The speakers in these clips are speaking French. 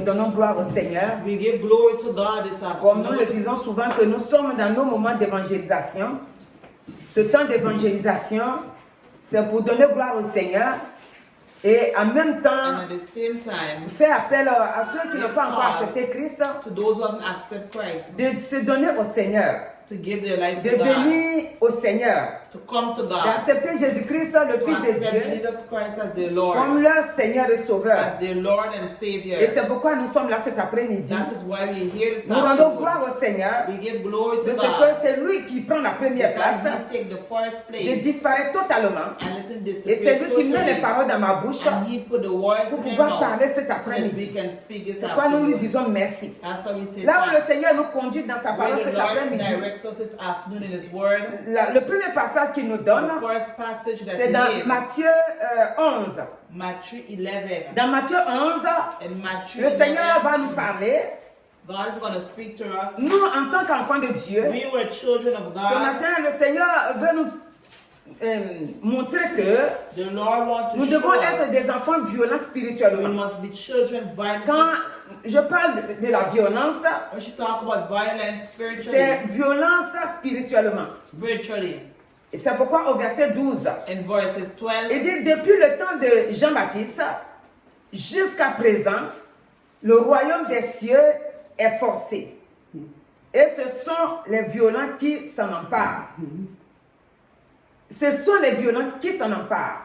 nous donnons gloire au Seigneur. We give glory to God this Comme nous le afternoon. disons souvent que nous sommes dans nos moments d'évangélisation. Ce temps d'évangélisation, c'est pour donner gloire au Seigneur et en même temps And at the same time, faire appel à ceux qui n'ont pas encore accepté Christ to those who haven't accepted Christ, de se donner au Seigneur, to give their life de to God, venir au Seigneur, to come to God, d'accepter Jésus-Christ, le to Fils de accept Dieu, Jesus Christ as their Lord, comme leur Seigneur et Sauveur. as their Lord and Savior. Et c'est pourquoi nous sommes là cet après-midi. That is why we're here this Nous rendons afternoon. gloire au Seigneur We give glory de to ce que God. c'est lui qui prend la première place. Because he take the first place Je disparais totalement. and let him Et disappear c'est lui qui met les totally. paroles dans ma bouche And he put the words pour in his pouvoir mouth parler cet so that we après-midi. can speak this C'est pourquoi nous lui afternoon. disons merci. That's why we say Là où le thanks. Seigneur nous conduit dans sa parole Where the cet Lord après-midi, direct us this afternoon in his word. le premier passage qu'il nous donne, The first passage that c'est he dans gave, Matthieu 11. Matthew 11. Dans Matthieu 11, In Matthew le Seigneur 11, va nous parler. God is going to speak to us. Nous, en tant qu'enfants de Dieu, We were children of ce God. matin, le Seigneur veut nous montrer que The Lord wants nous to devons show être us des enfants violents we spirituellement. must be children violent. Quand je parle de la violence, When she talk about violence c'est spiritually, violence spirituellement. spiritually, Et c'est pourquoi au verset 12, in verses 12, il dit, depuis le temps de Jean-Baptiste jusqu'à présent, le royaume des cieux est forcé. Et ce sont les violents qui s'en emparent. Ce sont les violents qui s'en emparent.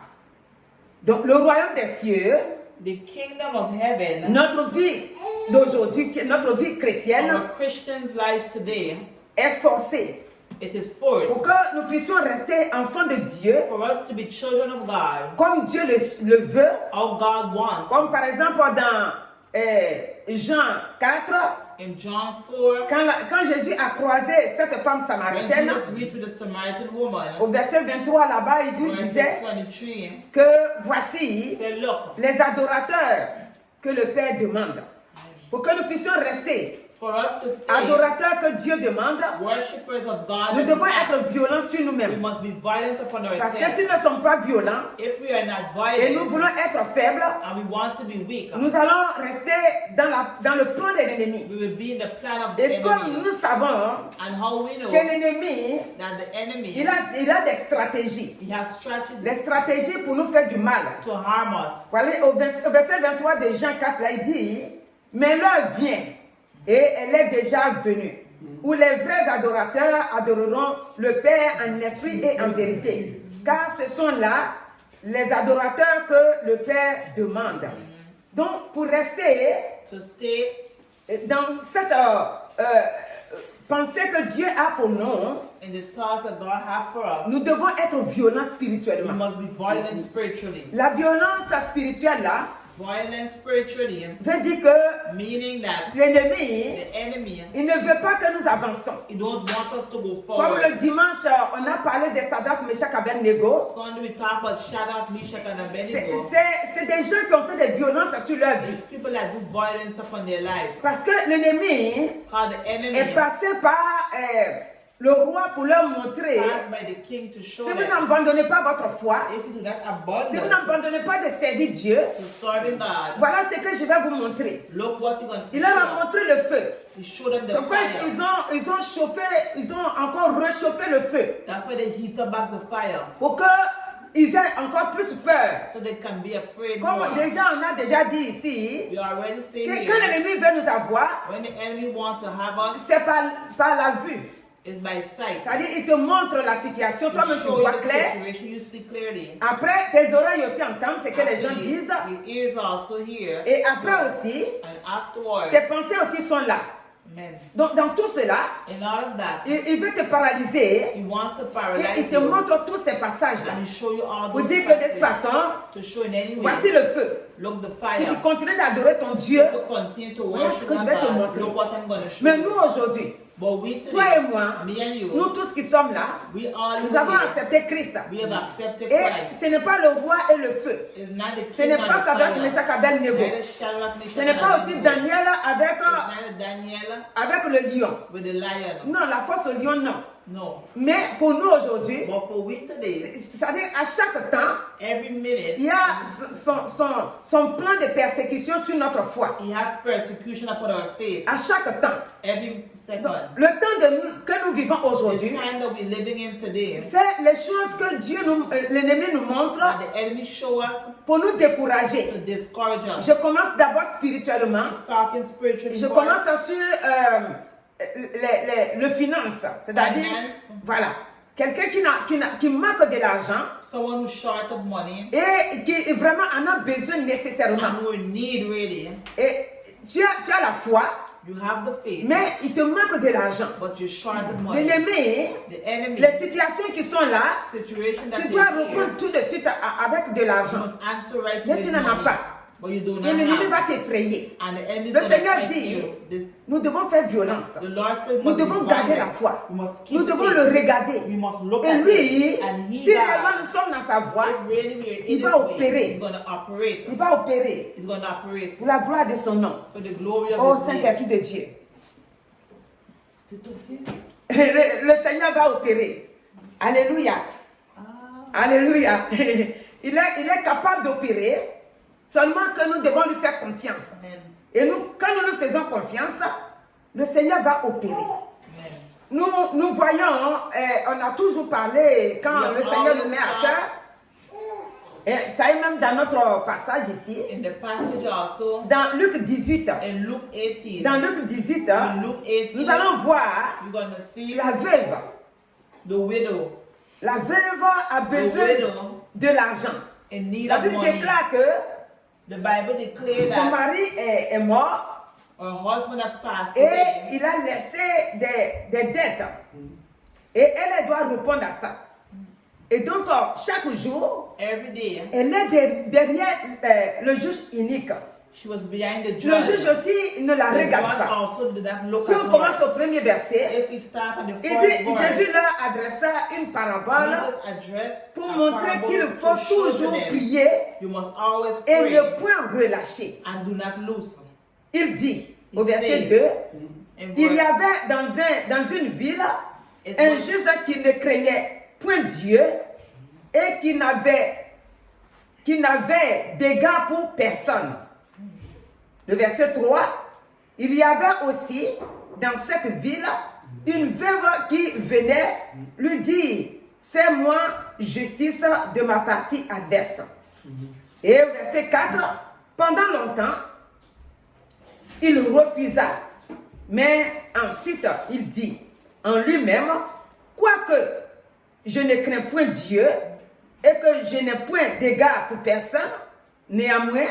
Donc le royaume des cieux, the kingdom of heaven, notre vie d'aujourd'hui, notre vie chrétienne, our Christian's life today, est forcée. it is forced Pour que nous puissions rester enfants de Dieu, for us to be children of God, comme Dieu le veut, how God wants. comme par exemple dans Jean 4, In John 4, quand Jésus a croisé cette femme when samaritaine, Jesus reached with the Samaritan woman, au verset 23 là-bas, il lui verses disait 23, que voici said, look, les adorateurs que le Père demande. Pour que nous puissions rester for us to stay adorateurs que Dieu demande, worshippers of God, nous in devons fact, être violents sur we nous-mêmes. must be violent upon Parce que ourselves. si nous ne sommes pas violents If we are not et nous violent voulons être faibles, and we want to be weak, nous allons rester dans le plan de l'ennemi. we will be in the plan of the Et comme enemy. nous savons And how we know que l'ennemi, that the enemy, il a des stratégies. he has strategies Des stratégies pour nous faire du mal. to harm us. Voilà, au verset 23 de Jean 4, là, il dit, mais l'heure vient, et elle est déjà venue, où les vrais adorateurs adoreront le Père en esprit et en vérité. Car ce sont là les adorateurs que le Père demande. Donc, pour rester To stay dans cette pensée que Dieu a pour nous, in the thoughts that God has for us, nous devons être violents we spirituellement. must be violent spiritually. La violence spirituelle, là, Violent spiritually, veut dire que meaning that l'ennemi, the enemy, il ne veut pas que nous avançons. he don't want us to go Comme forward. le dimanche, on a parlé de Sadrach, Meshach, Abednego. Sunday we talk about Shadrach, Meshach, and Abednego. C'est des gens qui ont fait des violences sur leur vie. People that do violence upon their life. Parce que l'ennemi Called the enemy est passé par le roi pour leur montrer, passed by the king to show si vous them. n'abandonnez pas votre foi, If you do not si vous abandon n'abandonnez pas de servir Dieu, to serving God, voilà ce que je vais vous montrer. look what you're going to Il leur a montré le feu. He showed them the Donc fire. ils ont chauffé, ils ont encore réchauffé le feu That's why they heat up back the fire. pour qu'ils aient encore plus peur. So they can be afraid Comme more. déjà on a déjà dit ici, We already que say quand here, l'ennemi veut nous avoir, when the enemy wants to have us, c'est par la vue. it's by sight. C'est-à-dire, il te montre la situation, toi-même tu Show you vois the clair. situation, you see clearly. Après, tes oreilles aussi entendent ce que les gens Actually, disent. your ears also hear. Et après aussi, And afterwards, tes pensées aussi sont là. amen. Donc, dans tout cela, In all of that, il veut te paralyser. he wants to Et paralyze il te you. montre tous ces passages-là. And he show you all Pour those dire que de toute passages façon, to show in any way. voici le feu. Look the Si fire. tu continues d'adorer ton Dieu, To continue to voilà ce worship que je vais te God, montrer. look what I'm going to show Mais you. nous aujourd'hui, But we toi et today, moi, me and you, nous tous qui sommes là, we all nous avons here, accepté Christ. we have accepted Et Christ. ce n'est pas le roi et le feu. It's not the Ce king n'est or pas the Sadrach, fire. Meshach, Abednego. Neither Shadrach, Meshach, Ce n'est and pas aussi Abednego. Daniel It's neither Daniel avec le lion. with the lion. Non, la force au lion, non. No. Mais pour nous aujourd'hui, But for we today, c'est-à-dire à chaque temps, every minute, il y a son plan de persécution sur notre foi. he has persecution upon our faith. À chaque temps. Every Donc, second. le temps que nous vivons The aujourd'hui, time that we're living in today, c'est les choses que l'ennemi nous montre that the enemy show us pour nous décourager. to discourage us. Je commence d'abord spirituellement. He's talking spiritually. Je first. commence sur le finance, c'est-à-dire, Finance. voilà, quelqu'un qui manque de l'argent Someone who's short of money et qui vraiment en a besoin nécessairement. and who in need really. Et tu as la foi, You have the faith, mais il te manque de l'argent. but you're short of money. L'ennemi, The enemy, les situations qui sont là, situation that tu they dois hear, répondre tout de suite avec de you l'argent. must answer right Mais with tu n'en as money, pas. but you do Et not l'ennemi va have. t'effrayer. And the enemy is Le going to Seigneur fight dit, you. nous devons faire violence. The Lord said, Nous must devons be garder violent. la foi. We must keep Nous devons faith. le regarder. We must look Et at lui, it. And he si that réellement nous sommes dans sa voie, if really we are il in va his way, opérer. he's going to operate. il va opérer He's going to operate pour la gloire de son nom. for the glory of Oh his name. Saint-Esprit de Dieu. Le Seigneur va opérer. Alléluia. Alléluia. Il est capable d'opérer, seulement que nous devons lui faire confiance. Amen. Et nous, quand nous lui faisons confiance, le Seigneur va opérer. Amen. Nous voyons, on a toujours parlé, quand le Seigneur nous met à cœur, et ça est même dans notre passage ici, In the passage also, dans Luc 18. in Luke 18, Dans Luc 18, in Luke 18, nous allons voir you're going to see la veuve. the widow La veuve a besoin widow de l'argent. in need La of Bible money. déclare que The Bible declares son that mari est mort her husband has passed et away, il a laissé des dettes. Et elle doit répondre à ça. Et donc, chaque jour, every day. elle est derrière le juge unique. She was behind the Le judge. juge aussi ne la The regarde judge pas. also did not look Si on at commence her. au premier verset, If we start at the il fourth dit, verse, Jésus leur adressa une parabole Jesus addressed pour a montrer parable qu'il to faut show toujours them, prier you must always et pray ne point relâcher. and do not lose. Il dit au Il verset dit, 2, In il y verse- avait dans une ville It un was- juge qui ne craignait point Dieu et qui n'avait d'égard pour personne. Le verset 3, il y avait aussi dans cette ville une veuve qui venait lui dire, fais-moi justice de ma partie adverse. Et au verset 4, pendant longtemps, il refusa. Mais ensuite, il dit en lui-même, quoique je ne crains point Dieu et que je n'ai point d'égard pour personne, néanmoins,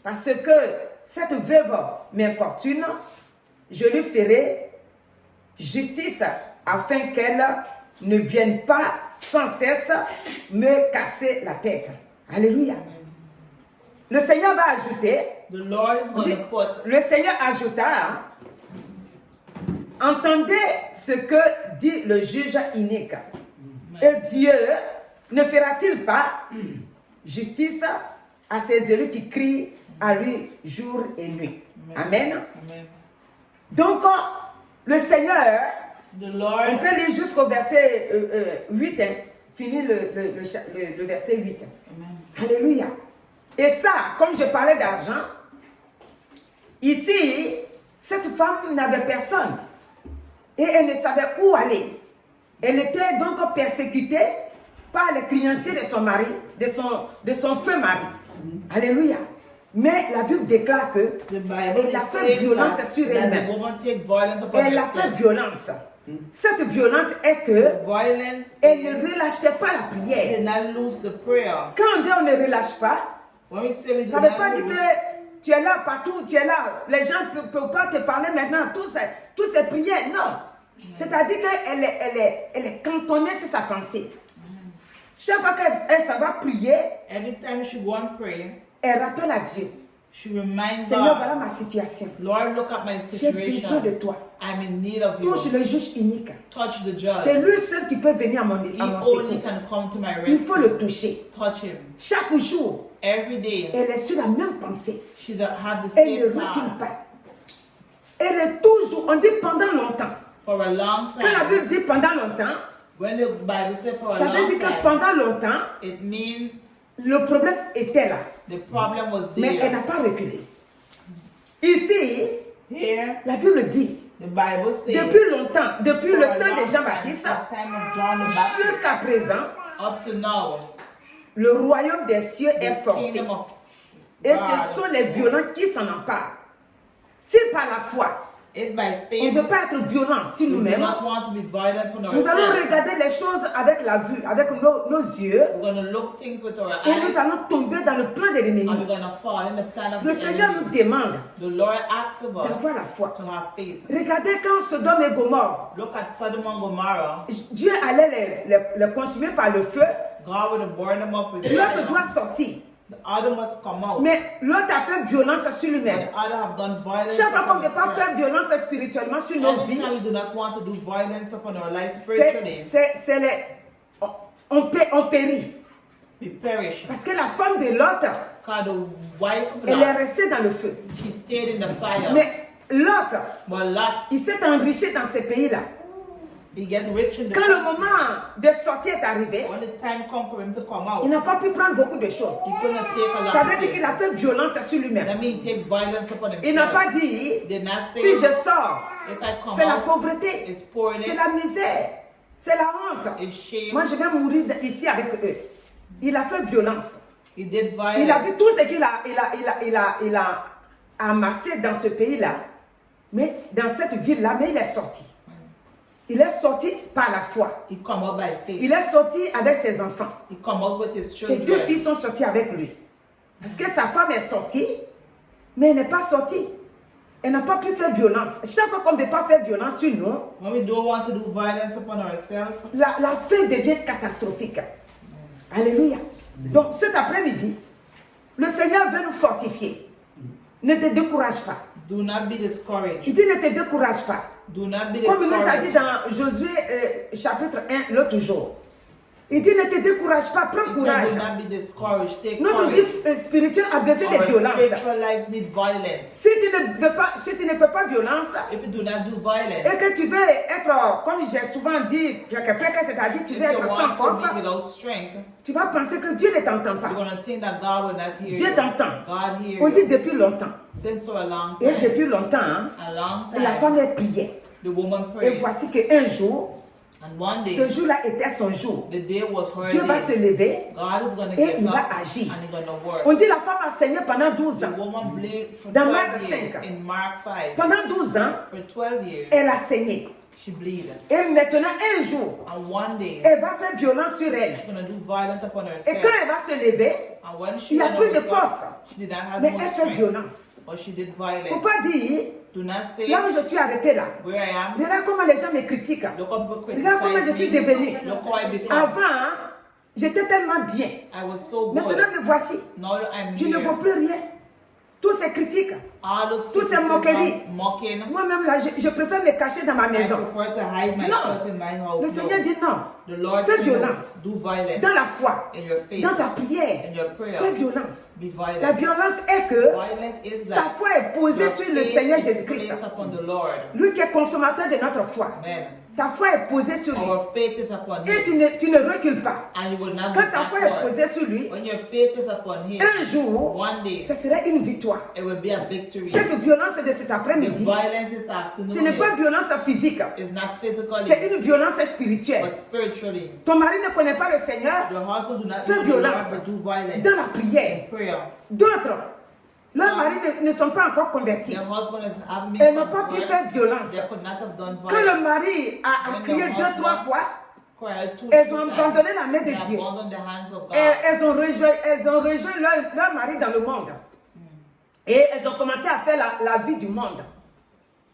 parce que cette veuve m'importune, je lui ferai justice afin qu'elle ne vienne pas sans cesse me casser la tête. Alléluia. Le Seigneur va ajouter, The Lord is going to put, le Seigneur ajouta, entendez ce que dit le juge inique. Et Dieu ne fera-t-il pas justice à ces élus qui crient à lui jour et nuit? Amen. Amen. Donc, le Seigneur, The on Lord, peut lire jusqu'au verset 8, hein, finit le verset 8. Amen. Alléluia. Et ça, comme je parlais d'argent, ici, cette femme n'avait personne. Et elle ne savait où aller. Elle était donc persécutée par les créanciers de son mari, de son feu mari. Alléluia. Mais la Bible déclare que The Bible elle a fait violence sur that the elle-même. woman take violence upon Elle a fait herself. violence. Cette violence est que Violence elle ne is relâchait pas la did prière. not lose the prayer. Quand on dit on ne relâche pas, When we say we ça do ne veut pas not dire lose, que tu es là partout, tu es là. Les gens ne peuvent pas te parler maintenant, tous ces prières. Non. C'est-à-dire qu'elle est cantonnée sur sa pensée. Chaque fois qu'elle s'en va prier, every time she go and pray, elle rappelle à Dieu. she reminds Seigneur, voilà God, ma situation. Lord, look at my J'ai besoin de situation. toi. I'm in need of you. Touche le juge unique. Touch the C'est judge. lui seul qui peut venir à mon He secours. only can come to my Il faut rescue. le toucher. Touch him. Chaque jour, Every day, elle est sur la même pensée. she's have the Elle ne same recule task. pas. Elle est toujours, on dit pendant longtemps. For a long Quand la time, Bible dit pendant longtemps, when the Bible says for a ça veut long dire que time, pendant longtemps, it means le problème était là. the problem was Mais elle n'a there. pas reculé. Ici, Here, la Bible dit, the Bible says, depuis longtemps, depuis for le a temps long de time, Jean-Baptiste, the time of John the Baptist, jusqu'à présent, up to now, le royaume des cieux est the forcé. kingdom of Et ce sont God, les violents qui s'en emparent. Si par la foi, if by on ne faith, veut pas être violent sur we do nous-mêmes, not want to be violent on nous allons ourselves. regarder les choses avec la vue, avec nos yeux, We're going to look things with our et nous eyes, allons tomber dans le plan de and l'ennemi. we're going to fall in the plan of Le the Seigneur nous enemy. demande The Lord asks of us d'avoir la foi. to have faith. Regardez quand Sodome et Gomorre, Look at Sodom and Gomorrah. Dieu allait les consumer par le feu, God would have burned them up with l'autre fire. doit sortir. The other must come out. Mais l'autre a fait violence sur And lui-même. the other have done violence Chaque fois qu'on upon ne veut pas himself. faire violence spirituellement sur nos Every vies, time we do not want to do violence upon our life spiritually, c'est on périt. we perish. Parce que la femme de l'autre, God, the wife of elle est Lot, restée dans le feu. she stayed in the fire. Mais l'autre, But Lot, il s'est enrichi dans ces pays-là. he get rich in the Quand le country. moment de sortie est arrivé, When the time come for him to come out, il n'a pas pu prendre beaucoup de choses. he couldn't take a lot Ça of veut dire qu'il things. a fait violence sur lui-même. That means he take violence upon himself. Il n'a pas dit, Did not say, si je sors, if I come c'est la out, pauvreté, it's poorness, c'est la misère, c'est la honte. it's shame. Moi, je vais mourir ici avec eux. Il a fait violence. He did Il a violence. vu tout ce qu'il a amassé dans ce pays-là, mais dans cette ville-là, mais il est sorti. Il est sorti par la foi. He come out by faith. Il est sorti avec ses enfants. He come out with his Ses deux children. filles sont sorties avec lui. Parce que sa femme est sortie, mais elle n'est pas sortie. Elle n'a pas pu faire violence. Chaque fois qu'on ne veut pas faire violence sur nous, When we don't want to do violence upon ourselves, la fin devient catastrophique. Alléluia. Donc cet après-midi, le Seigneur veut nous fortifier. Ne te décourage pas. do not be discouraged. Il dit ne te décourage pas. Do not be Comme il nous a dit discouraged. dans Josué chapitre 1 l'autre jour. Il dit ne te décourage pas, prends He courage. said, do not be discouraged. Take Notre vie courage. spirituelle a besoin de Our violence. spiritual life needs violence. Si tu ne fais pas violence If you do not do violence, et que tu veux être, comme j'ai souvent dit, c'est-à-dire tu if veux you être sans want to force, be without strength, tu vas penser que Dieu ne t'entend pas. you're going to think that God will not hear Dieu you. t'entend. God hears On dit you. depuis longtemps. Since for a long Et time, depuis longtemps, hein, a long la time, femme est priée. the woman Et prayed. voici qu'un jour, And one ce day, jour-là était son jour. the day was her Dieu va day. se lever. God is going to Et get il va up agir. and he's going to work. On dit la femme a saigné pendant 12 The ans. woman bleed for Dans 12 Marc years 5. in Mark 5. Pendant 12 ans, For 12 years, elle a saigné. she bleeded. Et maintenant, un jour, And one day, elle va faire violence sur elle. she's going to do violence upon Et herself. quand elle va se lever, And when she il n'y a went plus up de with God, force. she did not have Mais no elle fait strength. violence. But she did Il ne faut violence. pas dire, Do not say là où je suis arrêtée là, where I am. regarde comment les gens me critiquent. Look how people Regarde comment je suis criticize me. devenue. Look how I become. Avant, hein, j'étais tellement bien. I was so good. Maintenant, me voici. Now I'm Je ne here. vaux plus rien. Tous ces critiques. All those Tous ces criticism, moqueries. mocking. Moi-même, là, je préfère me cacher dans ma I maison. prefer to hide myself in my house. Le No. Seigneur dit non. The Lord Fais said, violence. do violence Dans la foi, in your faith, dans ta prière, in your prayer. fais violence. Be violent. La violence est que Violent is ta that foi est posée your sur le faith Seigneur is Jésus-Christ. placed upon the Lord. Lui qui est consommateur de notre foi. Amen. Ta foi est posée sur lui. Our faith is upon Et Him, tu ne recules pas. and you will not Quand be ta foi est backward. posée sur lui, When your faith is upon Him, un jour, one day ce sera une victoire. it will be a victory. Cette violence de cet The après-midi, violence this ce afternoon n'est pas violence physique, is not physically, c'est une violence spirituelle. but spiritually. Ton mari ne connaît pas le Seigneur, Your husband do not fais know the Lord, violence but do violence. dans la prière. Prayer. D'autres, leurs maris ne sont pas encore convertis. Their husband has been Elles n'ont pas pu faire violence. They could not have done Quand le violence. mari a crié 2-3 fois, Cried two, elles three ont times. abandonné la main de They Dieu. abandoned the hands of God. Et elles ont rejoint leur mari dans le monde. Et elles ont commencé à faire la vie du monde.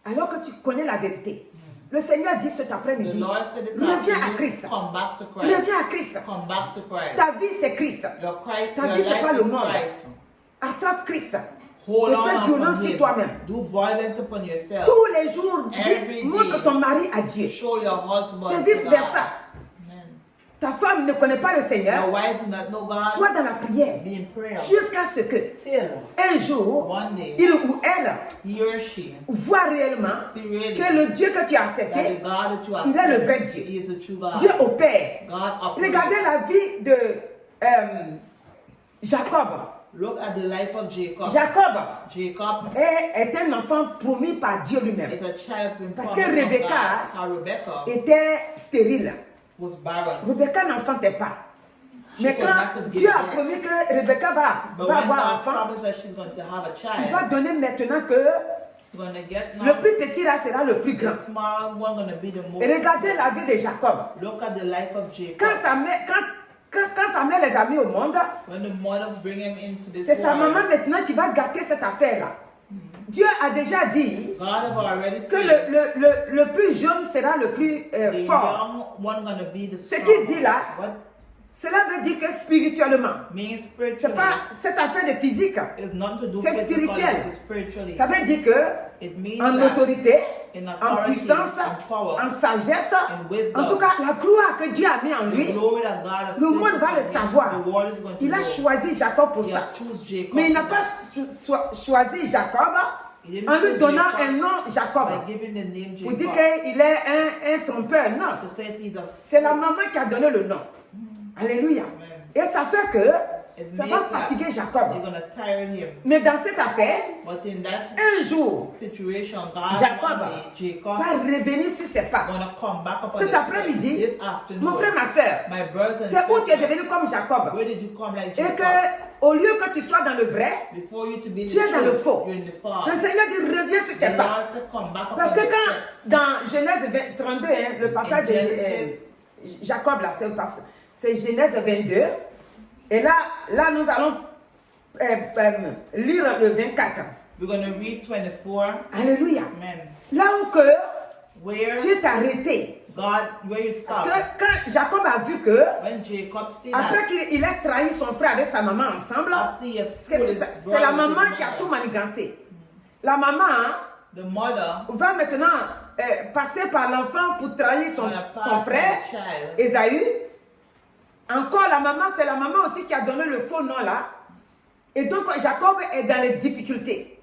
Alors que tu connais la vérité. Le Seigneur dit cet The après-midi, Lord said this reviens à afternoon, Christ. come back to Christ. Reviens à Christ. Come back to Christ. Ta vie, c'est Christ. Your Christ, Ta your vie, c'est pas life le is monde. Christ. Attrape Christ. Hold Et on fais upon violence sur Him. toi-même. Do violence upon yourself. Tous les jours, Every day. montre ton mari à Dieu. Show your husband. C'est to vice God. versa. Amen. ta femme ne connaît pas le Seigneur, Your wife do not know God. sois dans la prière Be in prayer. jusqu'à ce que Till un jour, one day, il ou elle he or she voit réellement see really que le Dieu que tu as that the accepté, God that you il est le vrai accept, Dieu. he is a true God. Dieu opère. God operates. Regardez la vie de Jacob. Look at the life of Jacob. Jacob Jacob est un enfant promis par Dieu lui-même. is a child been Parce promised que of Rebecca God. How Rebecca était stérile. was barren. Rebecca n'enfantait pas. Mais could quand not give Dieu a birth. promis que Rebecca But va when avoir God enfant, promised that she's going to have a il va child, donner maintenant que she's going to get le now plus petit là sera le plus grand. the small one going to be the most. Et regardez la vie de Jacob. Look at the life of Jacob. Quand sa mère les a mis au monde, When the mother bring him into this c'est sa world, maman maintenant qui va gâter cette affaire-là. Dieu a déjà dit God have already que said le plus jeune sera le plus the fort. young one going to be the Ce strong qu'il dit là, one. What Cela veut dire que spirituellement, means c'est spiritually pas cette affaire de physique. is not to do C'est physically, spirituel. it's spiritually. Ça veut dire que It means en that autorité, in en authority, puissance, in power, en sagesse, in wisdom, en tout cas la gloire que Dieu a mis en the lui, glory that God has le placed monde va upon le him, savoir. the world is going to Il a know. choisi Jacob pour He ça. has choose Jacob Mais il n'a for pas that. choisi Jacob He didn't en lui choose donnant Jacob un nom Jacob. by giving the name Pour dire Jacob. qu'il est un trompeur. Non. To say that he's a C'est la maman qui a donné le nom. Alléluia. Et ça fait que It ça means va that fatiguer they're Jacob. going to tire him. Mais dans cette affaire, But in that un jour, situation, God Jacob one day, Jacob va revenir sur ses pas. going to come back upon Cet his après-midi, feet this afternoon. mon frère, ma soeur, My brothers and c'est où tu es sisters, devenu comme Jacob. where did you come like Et Jacob? que, au lieu que tu sois dans le vrai, Before you to be in tu es dans le truth, faux. you're in the false. Le Seigneur dit reviens sur tes The pas. Lord said, come back Parce upon que your quand, steps. dans Genèse 32, le passage de Jacob, là, c'est Genèse 22. Et là nous allons lire le 24. We're going to read 24. Alléluia. Amen. Là où que Where Dieu t'a arrêté. God, where you Parce stop. que quand Jacob a vu que, When Jacob see après that, qu'il ait trahi son frère avec sa maman ensemble, after he has parce que fooled his c'est la brother with maman his qui a mother, tout manigancé. La maman the mother va maintenant passer par l'enfant pour trahir son gonna pass frère, the child. Ésaü. Encore la maman, c'est la maman aussi qui a donné le faux nom là. Et donc Jacob est dans les difficultés.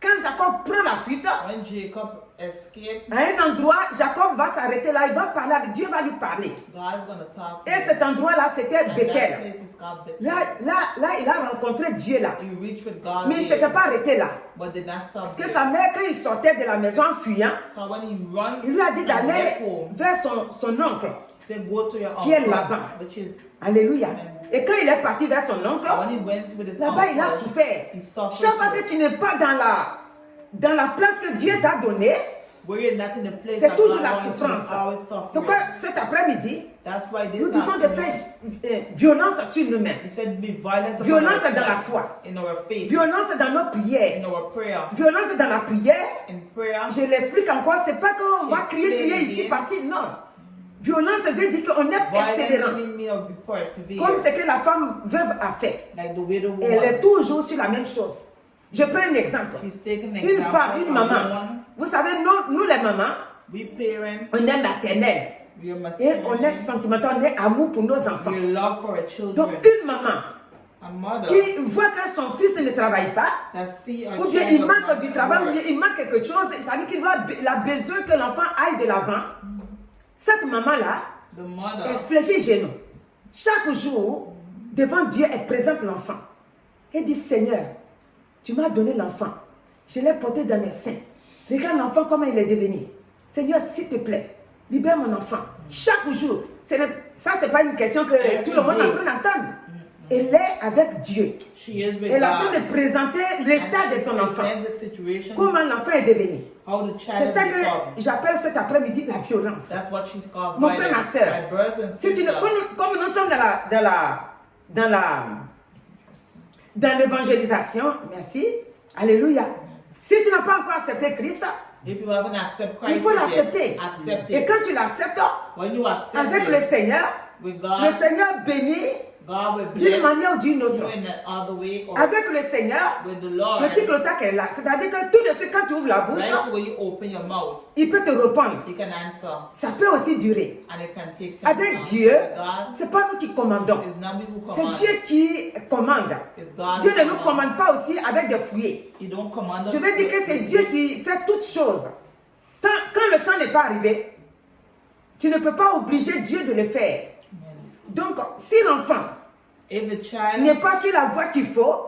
Quand Jacob prend la fuite, When Jacob escaped, à un endroit, Jacob va s'arrêter là, il va parler avec Dieu, va lui parler. God's going to talk to Et him. cet endroit-là, c'était And that Bethel. place is called Bethel. Là, il a rencontré Dieu là. You reach with God Mais il ne there, s'était pas arrêté là. but did not stop Parce que there. sa mère, quand il sortait de la maison en fuyant, Because when he run il lui a dit and d'aller left home, vers son oncle. he said, go to your Qui est uncle, Laban. which is, Alléluia. Et quand il est parti vers son oncle, when he went with his là-bas, il a uncle, souffert. he suffered Chaque fois too. que tu n'es pas dans la place que Dieu t'a donnée, Where you're not in the place c'est that toujours God la wants you, souffrance. it's always C'est suffering. pourquoi cet après-midi, That's why this nous disons de afternoon, faire violence sur nous-mêmes. he said, be violent upon Violence dans la ourselves, foi. in our faith, Violence dans nos prières. in our prayer. Violence dans la prière. In prayer, Je l'explique encore, c'est pas qu'on va crier Explain ici, again. par-ci, non. Violence veut dire qu'on est persévérant. violence means be persevere, Comme ce que la femme veuve a fait. like the widow Elle woman. est toujours sur la même chose. Je prends un exemple. He's taking an Une example femme, une of maman. a woman. Vous savez, nous les mamans, We parents, on est maternelle. we are Et on est maternal, sentimental, on est amour pour nos enfants. we love for our children. Donc une maman A mother qui voit que son fils ne travaille pas, that see our ou bien child il does manque not du travail, ou work, bien il manque quelque chose, c'est-à-dire qu'il a besoin que l'enfant aille de l'avant. Cette maman-là, the mother elle fléchit genoux. Chaque jour, devant Dieu, elle présente l'enfant. Elle dit, Seigneur, tu m'as donné l'enfant. Je l'ai porté dans mes seins. Regarde l'enfant, comment il est devenu. Seigneur, s'il te plaît, libère mon enfant. Chaque jour. Ça, ce n'est pas une question que tout le monde est en train d'entendre. Elle est avec Dieu. she is with Elle est en train God. de présenter l'état And de she son enfant. presents the situation, Comment l'enfant est devenu. how the child C'est ça become. que j'appelle cet après-midi la violence. That's what she's called. Mon frère, ma violence. soeur, My brothers and si tu ne- sisters, comme nous sommes dans l'évangélisation, merci, alléluia. Si tu n'as pas encore accepté Christ, if you haven't accepted Christ il faut yet, l'accepter. accept Et it. quand tu l'acceptes, When you accept avec it le Seigneur, with le God, Seigneur bénit God will d'une bless manière ou d'une you autre. in that other way or Avec le Seigneur, with the Lord. le tic-tac est là. C'est-à-dire que tout de suite, quand tu ouvres la bouche, Right when you open your mouth, il peut te répondre. He can answer Ça peut aussi durer. and it can take time. Avec to Dieu, answer. God c'est pas nous qui commandons. is not me who C'est command. Dieu qui commande. It's God Dieu who ne nous command. commande pas aussi avec des fouillés. He don't command us. Je veux dire que c'est Dieu qui fait toutes choses. Quand le temps n'est pas arrivé, tu ne peux pas obliger Dieu de le faire. Amen. Donc, si l'enfant If the child n'est pas sur la voie qu'il faut,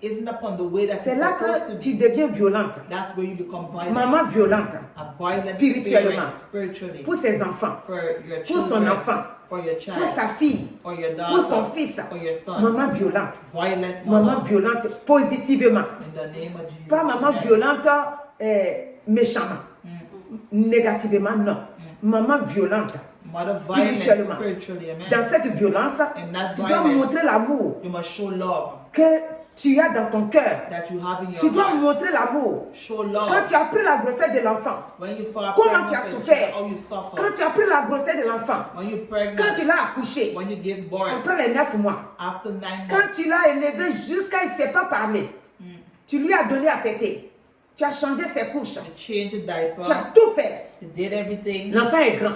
isn't upon the way that c'est he's là supposed to que be, tu deviens violente. that's where you become violent. Maman violente A violent Spirituellement. parent, spiritually, pour ses enfants, for your pour son children, enfant, for your pour child, sa fille, for your pour son daughter, fils. for your son. Maman violente. Violent Maman mother, violente positivement. in the name of Jesus. Pas maman Amen. violente méchamment. Négativement, non. Maman violente. Mother Spirituellement. violent spiritually, amen. Dans cette violence, In that tu dois violence, montrer l'amour you must show love que tu as dans ton cœur. that you have in your Tu dois heart. montrer l'amour. Show love. Quand tu as pris la grossesse de l'enfant, When you fall comment pregnant tu as with a souffert? child, how you suffer. Quand tu as pris la grossesse de l'enfant, When you're quand pregnant, tu l'as accouché, when you give birth, après les 9 mois, after 9 quand months, tu l'as élevé jusqu'à il ne sait pas parler, tu lui as donné à téter, tu as changé ses couches, you change the diaper, tu as tout fait. you did everything. L'enfant est grand.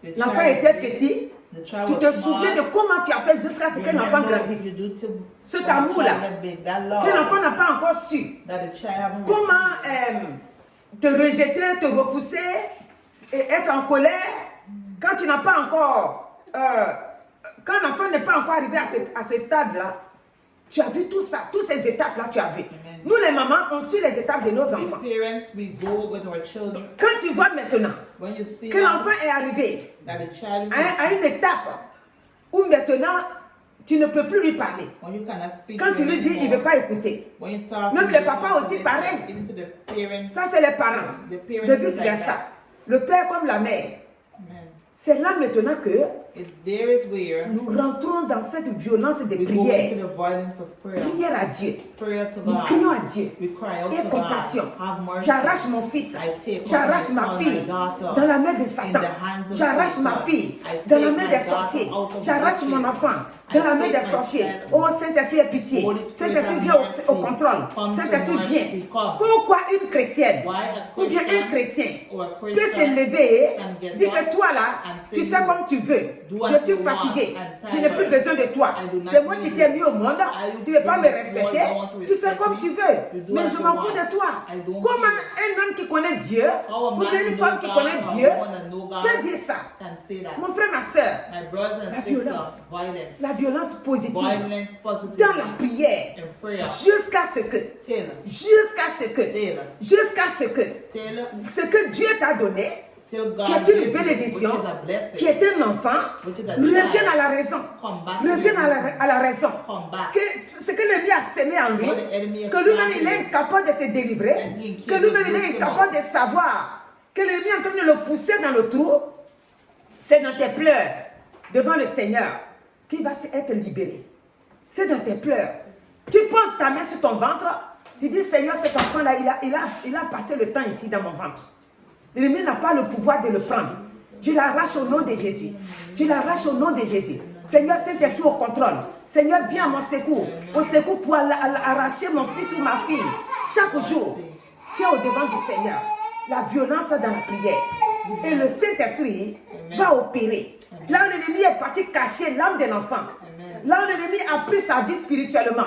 The L'enfant child était is big, petit. the child Tu was te small. souviens de comment tu as fait jusqu'à ce que l'enfant Remember grandisse. you do to- Cet when the amour-là, child is big, that love Que l'enfant n'a pas encore su. that the child haven't Comment received. te rejeter, te repousser, et être en colère quand tu n'as pas encore, quand l'enfant n'est pas encore arrivé à ce stade-là. Tu as vu tout ça, toutes ces étapes-là, tu as vu. Amen. Nous, les mamans, on suit les étapes de nos We enfants. parents, we go with our children. Quand tu vois maintenant When you see que l'enfant est arrivé that the child, à une étape où maintenant tu ne peux plus lui parler. when you cannot speak Quand to tu lui him dis, il ne anymore, veut pas écouter. when you talk Même to les him, papas aussi, even pareil. to the parents, Ça, c'est les parents. the parents De is like vice-versa. that. Le père comme la mère. Amen. C'est là maintenant que There is where nous rentrons dans cette violence de we go into prière. the violence of prayer. Prière à Dieu. Prayer to Nous God. crions à Dieu. We cry out Et to compassion. God. Have mercy. J'arrache mon fils. I take J'arrache my ma son, fille my daughter dans la main de in Satan. the hands of J'arrache Satan. ma fille I dans la take main my des daughter sorciers. out of J'arrache witches. mon enfant I dans la main take des my sorciers. child. Oh Saint-Esprit, aie pitié. Holy Spirit, Saint-Esprit, have viens au mercy. contrôle. Come to Saint-Esprit, mercy. viens. Come. Pourquoi une chrétienne Why a ou bien un Christian chrétien or a peut Christian s'élever can get dit up que toi là, and say, tu fais comme tu veux. do Je as suis you want fatigué. and Je n'ai plus tired. besoin de toi. I do not C'est moi need qui you. t'ai mis au monde. I Tu ne veux pas me bring this respecter. world, don't Tu fais respect comme me. tu veux. You do Mais as je you m'en fous want. de toi. I don't Comment care. un homme qui connaît Dieu How a ou man bien une who femme know qui God, connaît or a Dieu woman that know God peut dire ça. can say that. Mon frère, ma soeur, My brothers and La sisters, violence. violence. la violence positive Violence positive dans la prière in prayer. jusqu'à ce que, Till, jusqu'à ce que Dieu t'a donné, till God qui est give une you, bénédiction, which is a blessing. qui est un enfant, Which is a revienne child. à la raison. Come back. Revienne to à your à la raison. Come back. Que ce que l'ennemi a sémé en lui, What the enemy has que lui-même planted. il est incapable de se délivrer, And he que lui-même il est can't incapable de savoir, que l'ennemi est en train de le pousser dans le trou, c'est dans tes pleurs devant le Seigneur qu'il va être libéré. C'est dans tes pleurs. Tu poses ta main sur ton ventre, tu dis Seigneur, cet enfant-là, il a passé le temps ici dans mon ventre. L'ennemi n'a pas le pouvoir de le prendre. Je l'arrache au nom de Jésus. Je l'arrache au nom de Jésus. Seigneur, Saint-Esprit au contrôle. Seigneur, viens à mon secours. Au secours pour arracher mon fils ou ma fille. Chaque jour, tu es au devant du Seigneur. La violence dans la prière. Et le Saint-Esprit va opérer. Là où l'ennemi est parti cacher l'âme de l'enfant. Là où l'ennemi a pris sa vie spirituellement.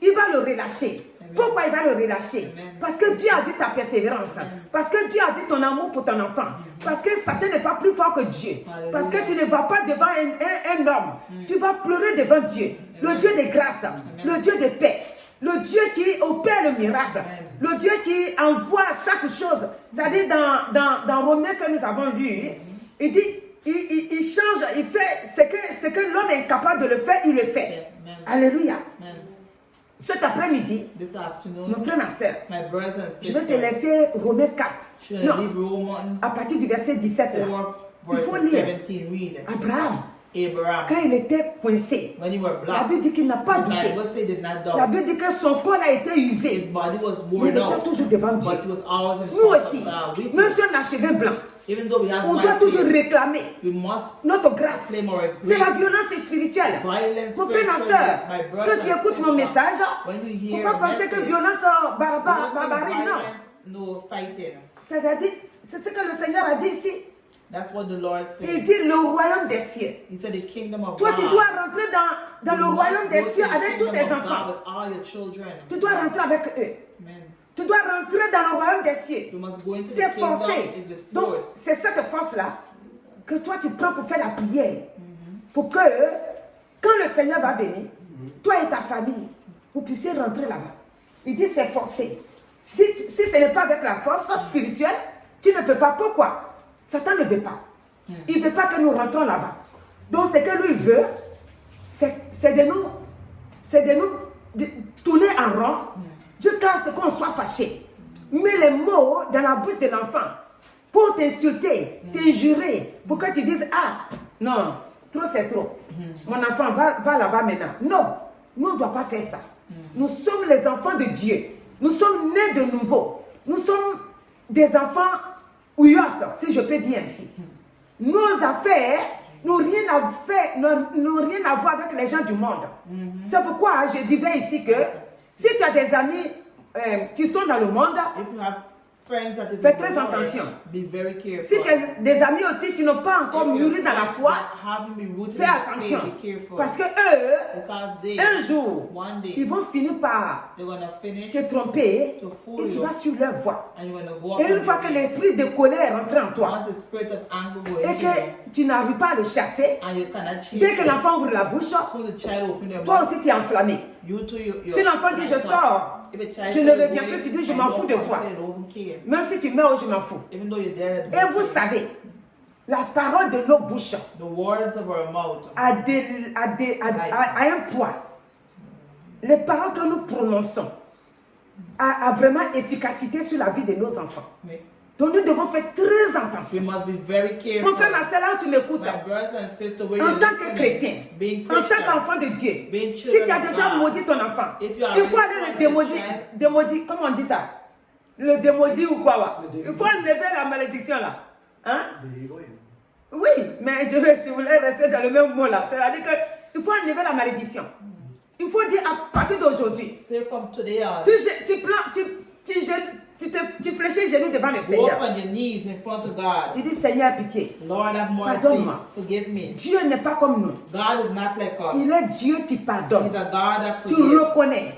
Il va le relâcher. Pourquoi il va le relâcher? Parce que Dieu a vu ta persévérance. Parce que Dieu a vu ton amour pour ton enfant. Parce que Satan n'est pas plus fort que Dieu. Parce que tu ne vas pas devant un homme. Tu vas pleurer devant Dieu. Le Dieu de grâce. Le Dieu de paix. Le Dieu qui opère le miracle. Le Dieu qui envoie chaque chose. C'est-à-dire dans Romains que nous avons lu, il dit, il change, il fait ce que l'homme est incapable de le faire, il le fait. Alléluia. Amen. Cet après-midi, This afternoon, mon frère, ma soeur, my brothers and je vais te sisters, laisser Romains 4. should I Non, leave Romans à partir du verset 17 là. 4, Il faut verse lire. 17, read. Abraham, Abraham, quand il était coincé, when he was la blocked, Bible dit qu'il n'a pas the douté. Bible says he did not La doubt. Bible dit que son corps a été His usé. body was Mais il worn était out, toujours devant Dieu. but he was always in Nous front aussi, of God. We même too. si on a cheveux blancs, Even though we have on doit white toujours hair, réclamer we must notre grâce. claim our C'est la grace. violence spirituelle. Violence Mon frère, ma spiritually, soeur, my brother quand tu and écoutes mon sister, message, when you il ne hear faut pas a penser que message, violence don't barbarie, think non. violent, no fighting. C'est ce que le Seigneur a dit ici. That's what the Lord Il said. dit le royaume des cieux. He said the kingdom of Toi, God. tu dois rentrer dans le You royaume must des go to cieux the avec tous kingdom tes of God enfants. with all your children. Tu dois rentrer avec eux. Amen. Tu dois rentrer dans le royaume des cieux. You must go into the C'est kingdom forcé. in the Donc, force. c'est cette force-là que toi, tu prends pour faire la prière. Pour que, quand le Seigneur va venir, toi et ta famille, vous puissiez rentrer là-bas. Il dit, c'est forcé. Si ce n'est pas avec la force spirituelle, tu ne peux pas. Pourquoi? Satan ne veut pas. Il ne veut pas que nous rentrons là-bas. Donc, ce que lui veut, c'est de nous tourner en rond jusqu'à ce qu'on soit fâché. Mets les mots dans la bouche de l'enfant pour t'insulter, t'injurer, pour que tu dises, ah, non, trop c'est trop. Mon enfant, va là-bas maintenant. Non, nous on ne doit pas faire ça. Nous sommes les enfants de Dieu. Nous sommes nés de nouveau. Nous sommes des enfants ouyos, si je peux dire ainsi. Nos affaires n'ont rien à voir avec les gens du monde. C'est pourquoi je disais ici que si tu as des amis qui sont dans le monde, If you have friends that is fais in the très Lord, attention. be very careful. Si tu as des amis aussi qui n'ont pas encore If your mûri dans la friends foi, that haven't been rooted fais in the attention. faith, be careful. Parce que eux, Because they, un jour, one day, ils vont finir par they're gonna finish te tromper to fool et tu you. vas suivre leur voie. And you're gonna go up Et une on fois your que way. l'esprit de colère rentre en toi Once the spirit of anger go et in you, que tu n'arrives pas à le chasser, and you cannot change dès que it, l'enfant ouvre la bouche, so the child open their toi mouth, aussi tu es enflammé. you too, Si l'enfant dit je sors, je ne reviens plus, tu dis je m'en fous de toi. Même si tu meurs, je m'en fous. Even though you're dead, Et vous savez, la parole de nos bouches the words of our mouth a un poids. Les paroles que nous prononçons a vraiment efficacité sur la vie de nos enfants. Donc nous devons faire très we attention. must be very careful. Mon frère, ma soeur, là où tu m'écoutes, My brothers and sisters, where en you're tant que listening, chrétien, being en tant Christian, qu'enfant de Dieu, being si children tu as of déjà God, maudit ton enfant, if you are il faut already aller le cursed a démaudire, comment on dit ça? Le démaudit ou quoi? Ouais? Il faut enlever la malédiction là. Hein? Oui, mais je voulais rester dans le même mot là. C'est-à-dire qu'il faut enlever la malédiction. Il faut dire à partir d'aujourd'hui, say from today on, tu fléchis les genoux devant le go up Seigneur. on your knees in front of God. Tu dis Seigneur, pitié. Lord, have mercy. Pardonne-moi. Forgive me. Dieu n'est pas comme nous. God is not like us. Il est Dieu qui pardonne. He's a God that Tu forgives. reconnais.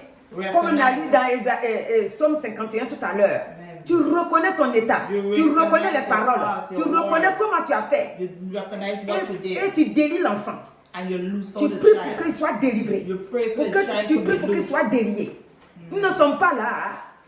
Comme on a lu dans Somme 51 tout à l'heure. Tu reconnais ton état. Tu reconnais les paroles. Tu reconnais comment tu as fait. You recognize what you Et did. tu délies l'enfant. And you lose Tu the pries pour child. qu'il soit délivré. You pray for Pour the que child tu to pries be pour qu'il loose. soit délié. Nous ne sommes pas là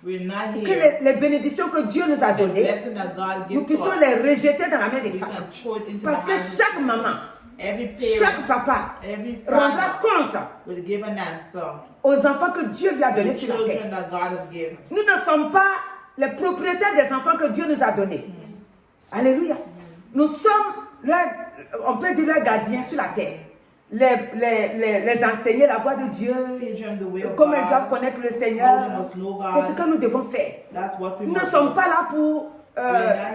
We're not que here. les bénédictions que Dieu nous a The données, blessing that God nous gives to puissions us, les rejeter dans la main des we Satan. can throw it into Parce the que hands of chaque Satan. maman, Every parent, chaque papa every rendra father compte will give an answer. aux enfants que Dieu lui a The donnés sur la terre. children that God has given. Nous ne sommes pas les propriétaires des enfants que Dieu nous a donnés. Alléluia. Nous sommes, on peut dire, leurs gardiens sur la terre. Les enseigner la voie de Dieu, Teach them the way of comment ils doivent God. connaître le How Seigneur. they must know God. C'est ce que nous devons faire. That's what we Nous ne must sommes do. pas là pour,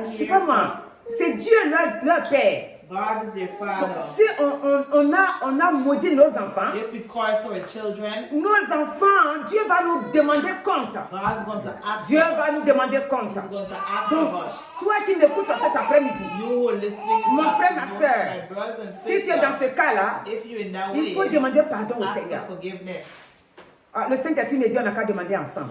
je sais pas moi, c'est Dieu leur Père. God is their Donc, Father. si on a maudit nos enfants, If we curse our children, nos enfants, Dieu va nous demander compte. God's going to ask Dieu us. va nous demander compte. He's going to ask Donc, of us. toi qui m'écoutes cet après-midi, You who are listening, Mon this frère, ma afternoon, sœur, my brothers and si tu es dans sisters, ce cas-là, if you're in that il way, faut demander pardon au ask Seigneur. for forgiveness. Ah, le Saint-Esprit me dit, on n'a qu'à demander ensemble.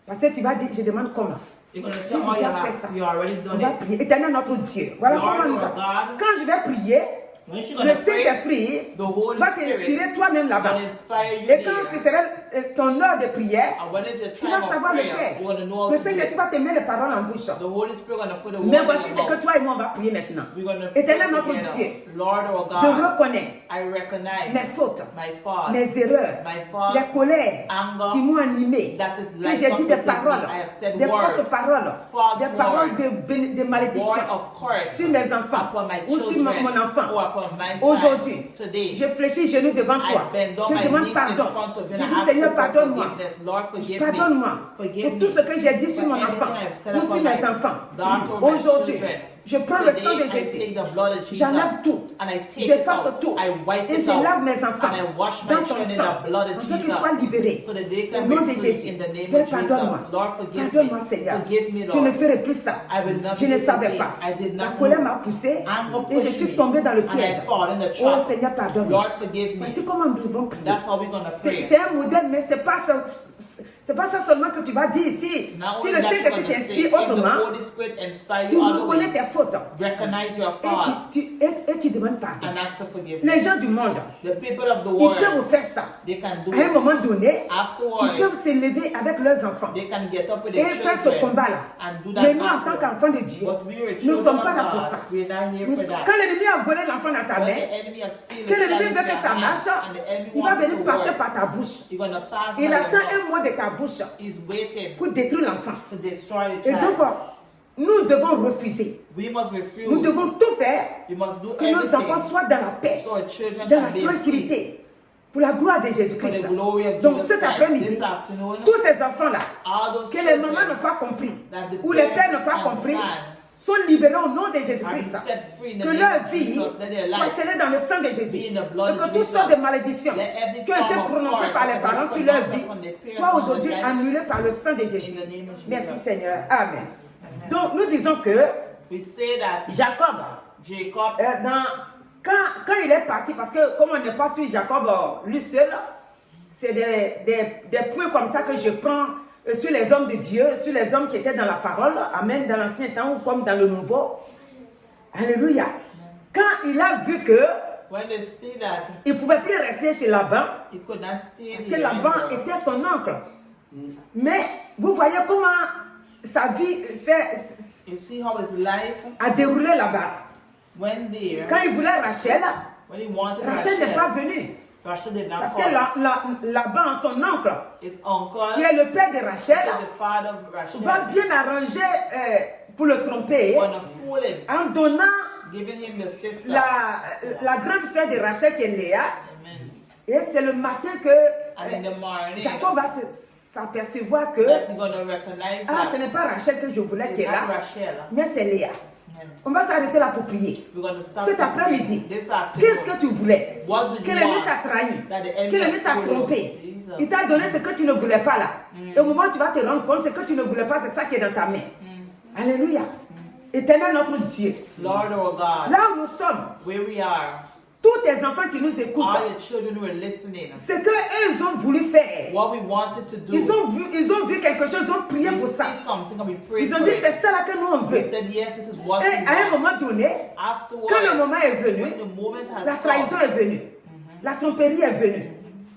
Parce que tu vas dire, je demande comment. You're going to say, J'ai oh, déjà fait ça. you already On done va it. prier. Éternel notre Dieu. Voilà Lord, comment nous our allons. God, Quand je vais prier, when she's le going to pray, Saint-Esprit the Holy va Spirit t'inspirer toi-même là-bas. will inspire you Et quand ce there. serait ton heure de prière, And when it's your tu time vas of savoir le prayer, faire. you're going to know how Le to do Saint-Esprit it. va te mettre les paroles en bouche. The Holy Spirit going to put a Mais word voici in ce your que mouth. toi et moi on va prier maintenant. We're going to pray Éternel notre together. Dieu, Lord our je God, reconnais I recognize mes fautes, my faults, mes erreurs, my faults, les colères anger, qui m'ont animé, that is que like j'ai dit des up within paroles, me. I have said des words, fausses paroles, false des paroles words, de malédiction word of curse sur mes enfants upon my ou sur children, mon enfant. or upon my child. Aujourd'hui, Today, je fléchis genoux devant I toi. bend on Je my demande knees in pardon. front of you Je and I dis ask Seigneur, you for pardonne-moi. forgiveness. Lord, forgive Pardonne-moi me. Forgive pour me tout ce que j'ai dit sur for mon everything enfant I've said ou upon sur my mes enfants. daughter or my Aujourd'hui, children. je prends le sang de Today, I Jésus. take the blood of Jesus J'enlève tout. and I take it J'efface out. tout. I wipe Et it je out. lave mes enfants And I wash my dans ton children in sang. the blood of Afin qu'ils Jesus. soient libérés. So that they Au can nom be de free Jésus. in the name Père, of Jesus. pardonne-moi. Lord, forgive Pardonne-moi, me. Seigneur. Forgive me, Je ne Lord. ferai plus ça. I will not Je do ne this savais again. pas. I did La not colère know. m'a poussé Anger et je pushed suis me. tombée dans le And piège. I fall in the Oh trap. Seigneur, pardonne-moi. Lord, forgive me. Voici comment nous devons prier. That's how we're going to pray. C'est un modèle, mais c'est pas ça seulement que tu vas dire ici. Not Si only le that, you're Saint-Esprit gonna say, t'inspire if the autrement, Holy Spirit inspires tu you other reconnais way, tes fautes recognize your et faults et tu demandes pardon. and ask for forgiveness. Les gens du monde, The people of the ils peuvent world, faire ça. they can do À un it. moment donné, ils Afterwards, peuvent s'élever avec leurs enfants they can get up with et their faire ce children combat-là. and do that Mais nous, en tant battle. qu'enfants de Dieu, But we are nous ne children sommes of pas là pour God. ça. We're not here Nous- for that. quand l'ennemi a volé l'enfant dans ta When main, the enemy has stolen que l'ennemi child veut into que ça your marche, hand, and the enemy il va wants it venir to passer work, par ta bouche. you're going to pass by Il your attend un mouth. mot de ta bouche He's waiting pour détruire l'enfant. to destroy the Et donc, child. nous devons refuser. We must refuse. Nous devons tout faire We must do que nos enfants everything soient dans la paix, so our children dans can la be in peace. tranquillité, pour la gloire de For Jésus-Christ. the glory of Donc Jesus cet Christ. après-midi, This afternoon, tous ces enfants-là, all those que les mamans children n'ont pas compris, that the ou les parents pères n'ont pas understand compris, sont libérés au nom de are Jésus-Christ. set free in the Que name leur of vie Jesus, let their soit life scellée dans le sang de Jésus. be Et in the blood que of toutes Jesus. sortes de malédictions Let every qui ont été form of prononcées curse par les that parents has sur been leur pronounced vie upon their parents soient on aujourd'hui their life. annulées par le sang de Jésus. In the name of Jesus. Merci Seigneur. Amen. Donc nous disons que We say that Jacob, Jacob, quand il est parti, parce que comme on n'est pas sur Jacob lui seul, c'est des points comme ça que je prends sur les hommes de Dieu, sur les hommes qui étaient dans la parole, amen, dans l'ancien temps ou comme dans le nouveau. Alléluia. Quand il a vu que when they see that il ne pouvait plus rester chez Laban, he could not stay parce que here Laban anymore. était son oncle. Mais vous voyez comment sa vie You see how his life a déroulé là-bas. went there. Quand il voulait Rachel, When he wanted Rachel n'est pas venue. Rachel did not Parce come. que Laban, son oncle, His uncle, qui est le père de Rachel, the father of Rachel, va bien arranger pour le tromper gonna fool him, en donnant giving him the sister. la grande sœur de Rachel qui est Léa. Amen. Et c'est le matin que And in the morning, Jacob va s'apercevoir que that he's gonna recognize ce that n'est pas Rachel que je voulais qui it's est not là, Rachel. mais c'est Léa. Amen. On va s'arrêter là pour prier. We're gonna stop Cet to pray. après-midi, This afternoon, qu'est-ce que tu voulais? what did Que you l'ennemi want? t'a trahi, That the enemy que l'ennemi has t'a stolen. trompé. Jesus. Il t'a donné ce que tu ne voulais pas là. Et au moment où tu vas te rendre compte, ce que tu ne voulais pas, c'est ça qui est dans ta main. Alléluia. Éternel notre Dieu. Lord our God, Là où nous sommes, where we are, tous tes enfants qui nous écoutent, all your children who are listening, ce qu'eux ont voulu faire, what we wanted to do, ils ont vu quelque chose, ils ont prié we pour see ça. something and we pray Ils ont for dit, it. c'est ça là que nous on We veut. said, yes, this is what Et we à un want. moment donné, Afterwards, quand le moment est venu, when the moment has la trahison come, est venue. La tromperie est venue.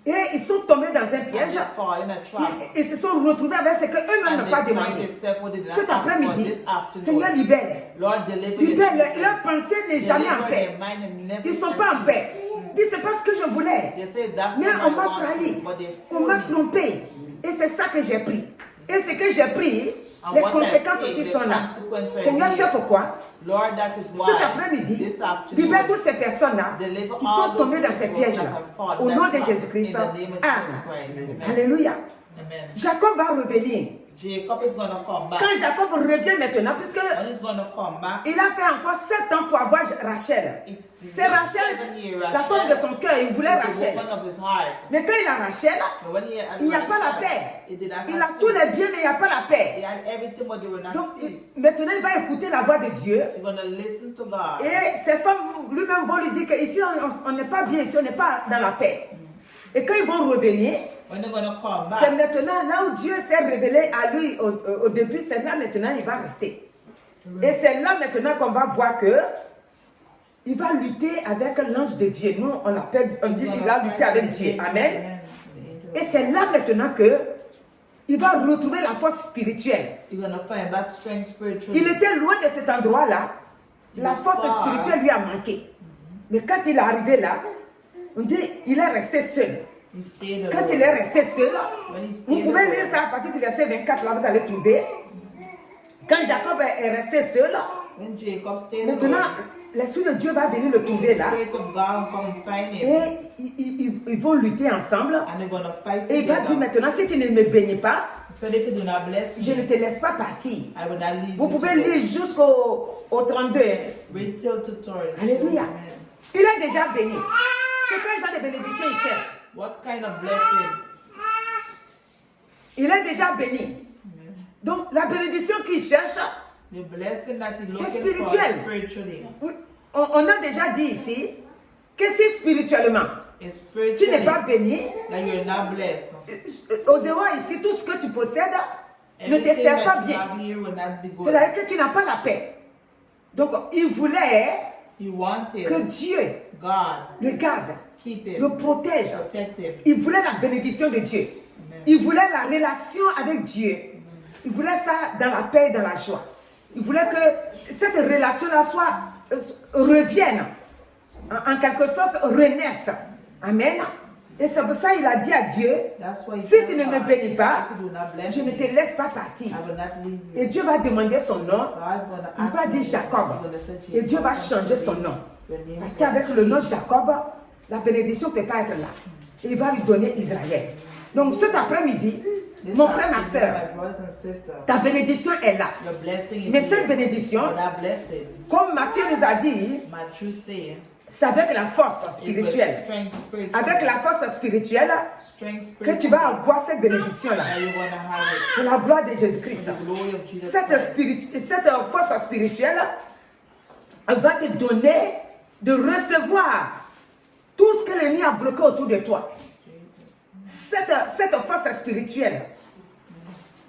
Et ils sont tombés dans un and piège. they fall in a trap. Ils se sont retrouvés avec ce qu'eux-mêmes And n'ont they pas find demandé. themselves what they did not Cet ask for après-midi, this afternoon. Seigneur, libère-les. Lord, deliver your Libère-les. children. Leur pensée n'est jamais en Deliver paix. their mind and never Ils ne sont at pas en peace. paix. Dis, c'est pas ce que je voulais. They say that's Mais not on my m'a wanted, trahi. but they On fooled m'a me. trompé. Et c'est ça que j'ai pris. Et ce que j'ai pris, And les what conséquences I aussi take, sont the là. consequences are Seigneur, here. c'est pourquoi Lord, that is why cet après-midi, this afternoon, libère toutes ces personnes-là deliver qui all sont those tombées dans ces people that pièges-là. have fallen Au nom that de trap. Jésus-Christ. In the name of Jesus Amen. Christ. Amen. Alléluia. Amen. Jacob va revenir. Jacob is going to come back. Quand Jacob revient maintenant, puisque When he's going to come back, il a fait encore 7 ans pour avoir Rachel. C'est Rachel, la femme de son cœur, il voulait Rachel. Mais quand il a Rachel, il n'y a pas la paix. Il a tous les biens, mais il n'y a pas la paix. Donc maintenant, il va écouter la voix de Dieu. Et ces femmes lui-même vont lui dire qu'ici, on n'est pas bien, ici, on n'est pas dans la paix. Et quand ils vont revenir, c'est maintenant là où Dieu s'est révélé à lui au début, c'est là maintenant il va rester. Et c'est là maintenant qu'on va voir que il va lutter avec l'ange de Dieu. Nous, on dit il a lutté avec Dieu. Amen. Et c'est là maintenant que il va retrouver la force spirituelle. You're gonna find that strength spiritually. Il était loin de cet endroit-là. La force spirituelle lui a manqué. Mais quand il est arrivé là, on dit il est resté seul. He stayed Quand alone. il est resté seul, When he vous stayed pouvez alone, lire ça à partir du verset 24, là vous allez trouver. Quand Jacob est resté seul, when Jacob stayed maintenant alone, l'Esprit de Dieu va venir le trouver the là. Spirit of God will come and find him. Et ils vont lutter ensemble. And they're gonna fight Et il va dire together. maintenant, si tu ne me bénis pas, So if you do not bless je ne me, te laisse pas partir. I will not leave Vous you pouvez to go. lire jusqu'au 32. hein. Read till to 30. Alléluia. Amen. Il est déjà béni. C'est quel genre de bénédiction il cherche? What kind of blessing? Il est déjà béni. Amen. Donc la bénédiction qu'il cherche, The blessing that he's c'est looking for spirituel. spiritually. oui, on a déjà dit ici que si spirituellement It's tu n'es spiritually pas béni, that you're not blessed. au dehors ici, tout ce que tu possèdes ne te Everything sert pas that you bien. have here will not be good. C'est-à-dire que tu n'as pas la paix. Donc il voulait He wanted que Dieu God le garde, keep him, le protège. protect him. Il voulait la bénédiction de Dieu. Amen. Il voulait la relation avec Dieu. Il voulait ça dans la paix et dans la joie. Il voulait que cette relation-là revienne, en quelque sorte renaisse. Amen. Et c'est pour ça qu'il a dit à Dieu, That's why he si said, tu ne me God, bénis pas, if you do not bless je ne me, te laisse pas partir. I will not leave you. Et Dieu va demander son nom. God's gonna Il ask va you, dire Jacob. he's gonna say Et Dieu va Jacob, changer son nom. your name Parce is qu'avec le nom Jacob, la bénédiction ne peut pas être là. Et il va lui donner Israël. Donc cet après-midi, This mon frère, ma afternoon, soeur, my brothers and sisters, ta bénédiction est là. your blessing is Mais here. cette bénédiction, But that blessing, comme Matthieu nous a dit, Matthew say, c'est avec la force is with spirituelle. strength spiritually. Avec la force spirituelle Strength que spiritually. tu vas avoir cette bénédiction-là. That you're gonna have it. Pour la gloire de For Jésus-Christ. the glory of Jesus Cette force spirituelle va te donner de recevoir tout ce que l'ennemi a bloqué autour de toi. Cette force spirituelle,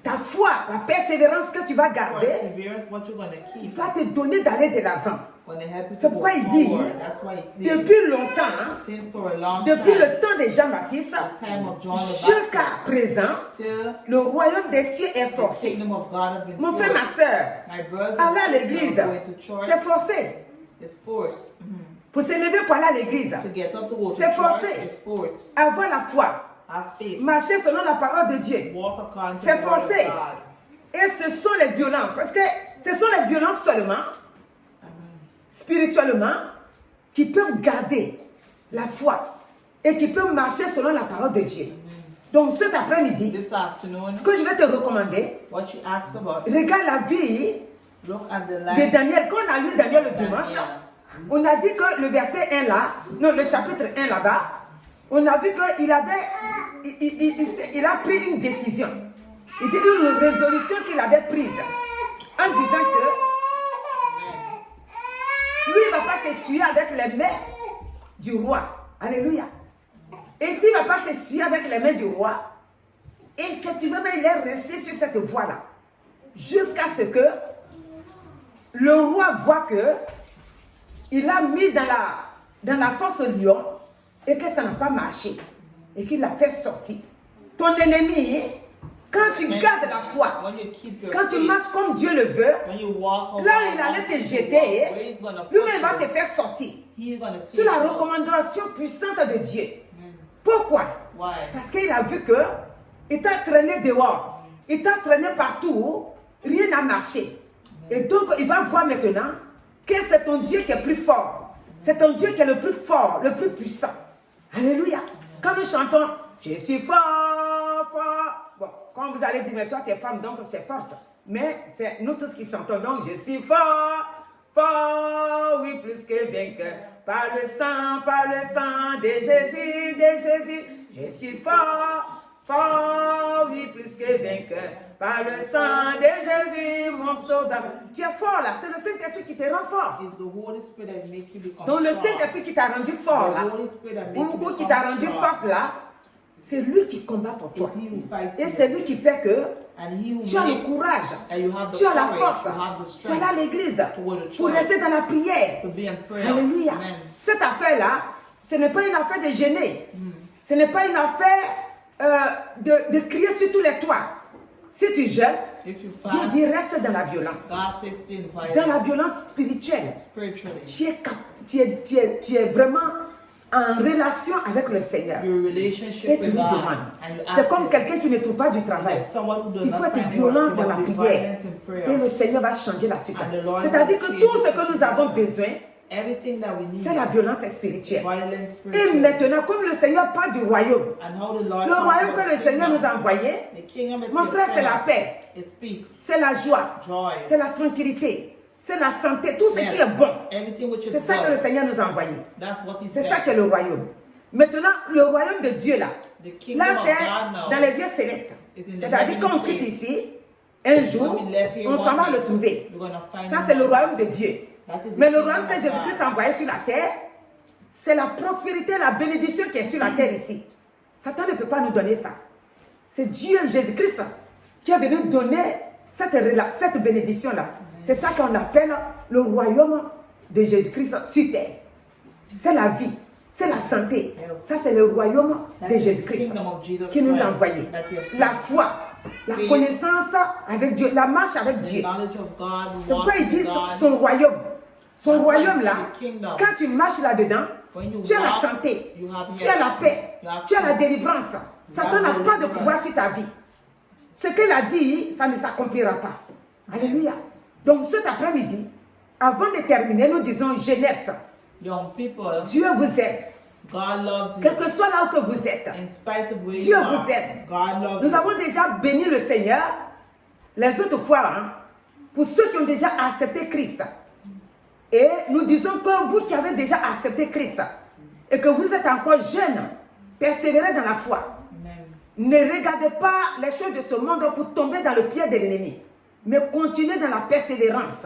ta foi, la persévérance que tu vas garder, Perseverance, what you're gonna keep, va te donner d'aller de l'avant. gonna help you C'est to go pourquoi il dit, forward. That's why he said, depuis longtemps, hein, since for a long depuis time, le temps de Jean-Baptiste, the time of John the jusqu'à Baptist, présent, till le royaume des cieux est the forcé. kingdom of God has been Mon frère, ma forced. soeur, My brothers aller à and l'église, sisters going to church c'est forcé. is forced. Pour se lever pour aller à l'église, To get up to go to C'est church forcé. is forced. avoir la foi, Have faith. marcher selon la parole de Dieu. Walk according to C'est the word of forcé. God. Et ce sont les violents, parce que ce sont les violents seulement, spirituellement, qui peuvent garder la foi et qui peuvent marcher selon la parole de Dieu. Donc cet après-midi, This afternoon, ce que je vais te recommander, what you asked about, regarde la vie look at the de life Daniel. Quand on a lu Daniel le dimanche, on a dit que le verset 1 là, non, le chapitre 1 là-bas, on a vu qu'il avait, il a pris une décision. Il dit une résolution qu'il avait prise en disant que lui, il ne va pas s'essuyer avec les mains du roi. Alléluia. Et s'il ne va pas s'essuyer avec les mains du roi, effectivement, il est resté sur cette voie-là. Jusqu'à ce que le roi voit que il a mis dans la force lion et que ça n'a pas marché. Et qu'il l'a fait sortir. Ton ennemi, quand tu gardes la foi, when you keep your quand tu faith, marches comme Dieu le veut, when you walk là où around, il allait te where jeter, he's gonna put lui-même va te you, faire sortir. he's gonna take Sur la you. recommandation puissante de Dieu. Pourquoi? Why? Parce qu'il a vu que il t'a traîné dehors, il t'a traîné partout, rien n'a marché. Et donc il va voir maintenant que c'est ton Dieu qui est plus fort. C'est ton Dieu qui est le plus fort, le plus puissant. Alléluia. Quand nous chantons, je suis fort, fort. Bon, quand vous allez dire, mais toi tu es femme, donc c'est forte. Mais c'est nous tous qui chantons, donc je suis fort, fort, oui, plus que vainqueur. Par le sang de Jésus, de Jésus. Je suis fort, fort, oui, plus que vainqueur. Par le sang de Jésus, mon sauveur. Tu es fort là, c'est le Saint-Esprit qui te rend fort. It's the Holy Spirit that make you become Donc le strong. Saint-Esprit qui t'a rendu fort là, The Holy Spirit that make ou you qui become t'a rendu strong. forte là, c'est lui qui combat pour toi. It's he who fights Et you. c'est lui qui fait que And he who tu as le makes courage, that you have the tu as la courage, force you have the pour strength aller à l'église, to go to pour church, rester dans la prière. to be in prayer. Alléluia. Amen. Cette affaire-là, ce n'est pas une affaire de gêner. Ce n'est pas une affaire de crier sur tous les toits. Si tu jeûnes, If you Dieu fast, dit reste dans la violence. God says stay in Dans la violence violence spirituelle. spiritually. Tu es vraiment en relation avec le Seigneur. Your relationship Et tu with lui God. demandes. And you C'est ask comme Him. quelqu'un qui ne trouve pas du travail. Like someone who does Il not faut être find violent work, dans you la must be prière. violent in prayer. Et le Seigneur va changer la situation. And the Lord C'est-à-dire que will tout ce change que the nous avons situation. besoin, Everything that we need. c'est la violence spirituelle. Violence Et spiritually. maintenant, comme le Seigneur parle du royaume, And how the Lord le talks royaume about que le Seigneur kingdom, kingdom. nous a envoyé, The kingdom is mon frère, c'est la paix, It's peace. c'est la joie, Joy. c'est la tranquillité, c'est la santé, tout ce Yes. qui est bon. Everything which is C'est ça que le good. Seigneur nous a envoyé. That's what He C'est said. ça que le royaume. Maintenant, le royaume de Dieu là, The kingdom là of c'est God now dans les lieux célestes. is in the C'est-à-dire quand on heavenly quitte place. ici, un jour, When we left here on s'en one va day, le trouver. we're gonna find Ça him c'est le one royaume de Dieu. That is the Mais le kingdom royaume que of Jésus-Christ God. a envoyé sur la terre, c'est la prospérité, la bénédiction qui est sur la terre ici. Satan ne peut pas nous donner ça. C'est Dieu, Jésus-Christ, qui est venu donner cette bénédiction-là. C'est ça qu'on appelle le royaume de Jésus-Christ sur terre. C'est la vie, c'est la santé. Ça, c'est le royaume de Jésus-Christ qui nous a envoyé. La foi, la connaissance avec Dieu, la marche avec Dieu. C'est pourquoi il dit son royaume. Son royaume là, quand tu marches là-dedans, tu as la santé, tu as la paix, tu as la délivrance. Satan n'a pas de pouvoir sur ta vie. Ce qu'il a dit, ça ne s'accomplira pas. Alléluia. Donc cet après-midi, avant de terminer, nous disons jeunesse. Young people, Dieu vous aime. God loves you. Quel que soit là où que vous êtes, In spite of where Dieu you are, vous aime. God loves Nous you. avons déjà béni le Seigneur les autres fois, hein, pour ceux qui ont déjà accepté Christ. Et nous disons que vous qui avez déjà accepté Christ et que vous êtes encore jeune, persévérez dans la foi. Amen. Ne regardez pas les choses de ce monde pour tomber dans le pied de l'ennemi, mais continuez dans la persévérance.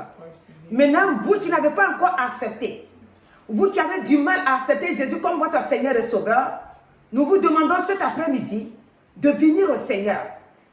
Maintenant, vous qui n'avez pas encore accepté, vous qui avez du mal à accepter Jésus comme votre Seigneur et Sauveur, nous vous demandons cet après-midi de venir au Seigneur.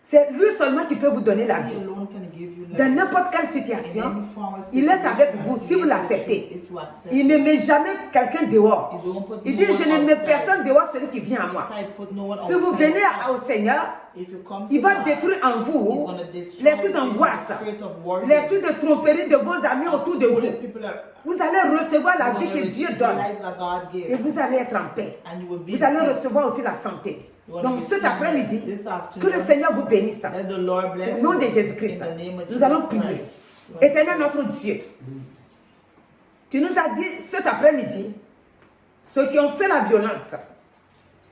C'est lui seulement qui peut vous donner la vie. He alone can give you life. Dans n'importe quelle situation, In any form of il est avec situation, vous si he vous is l'acceptez. if you accept Il ne met jamais quelqu'un dehors. He won't put Il no dit, one je ne mets outside. personne dehors, celui qui vient à moi. Outside, put no one Si vous outside. venez au Seigneur, If you come il to va God, détruire en He's vous gonna destroy l'esprit you, d'angoisse, the spirit of worry, l'esprit de tromperie de vos amis autour de all vous. the people that Vous allez recevoir la you're vie gonna que Dieu receive the donne life that God et gives. vous allez être en paix. And you will be Vous allez in peace. recevoir aussi la santé. You wanna Donc be cet free après-midi, this que afternoon. le Seigneur vous bénisse. Let the Lord bless Au nom de you. Jésus-Christ, In the name of nous allons Jesus prier. Christ. Éternel notre Dieu, tu nous as dit cet après-midi, ceux qui ont fait la violence,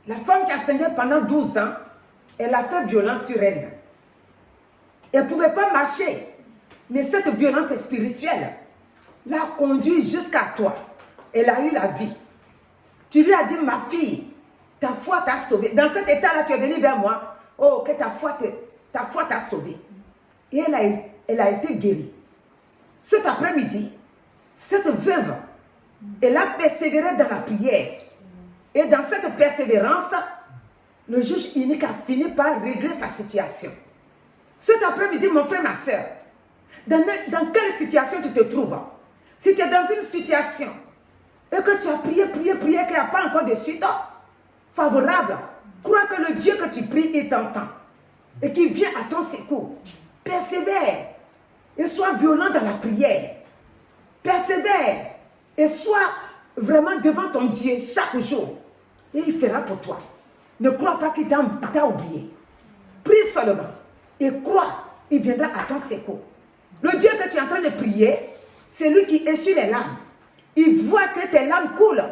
la femme qui a saigné pendant 12 ans, elle a fait violence sur elle. Elle ne pouvait pas marcher, mais cette violence spirituelle l'a conduit jusqu'à toi. Elle a eu la vie. Tu lui as dit, ma fille, ta foi t'a sauvée. Dans cet état-là, tu es venu vers moi. Oh, que ta foi t'a sauvée. Et elle a été guérie. Cet après-midi, cette veuve, elle a persévéré dans la prière. Et dans cette persévérance, le juge unique a fini par régler sa situation. Cet après-midi, mon frère, ma soeur, dans quelle situation tu te trouves? Si tu es dans une situation et que tu as prié, qu'il n'y a pas encore de suite favorable, crois que le Dieu que tu pries, il t'entend et qu'il vient à ton secours. Persévère et sois violent dans la prière. Persévère et sois vraiment devant ton Dieu chaque jour. Et il fera pour toi. Ne crois pas qu'il t'a oublié. Prie seulement et crois, il viendra à ton secours. Le Dieu que tu es en train de prier, c'est lui qui essuie les larmes. Il voit que tes larmes coulent.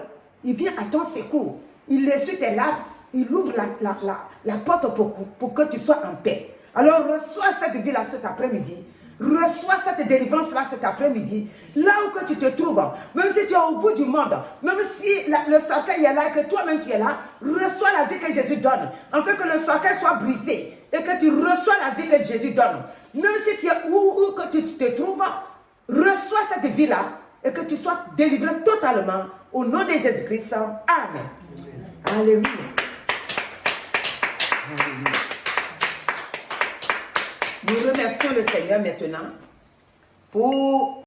Il vient à ton secours. Il essuie tes larmes. Il ouvre la porte pour que tu sois en paix. Alors reçois cette vie-là cet après-midi. Reçois cette délivrance-là cet après-midi. Là où que tu te trouves, même si tu es au bout du monde, même si le cercueil est là et que toi-même tu es là, reçois la vie que Jésus donne. Afin que le cercueil soit brisé et que tu reçois la vie que Jésus donne. Même si tu es où que tu te trouves, reçois cette vie-là et que tu sois délivré totalement au nom de Jésus-Christ. Amen. Alléluia. Alléluia. Nous remercions le Seigneur maintenant pour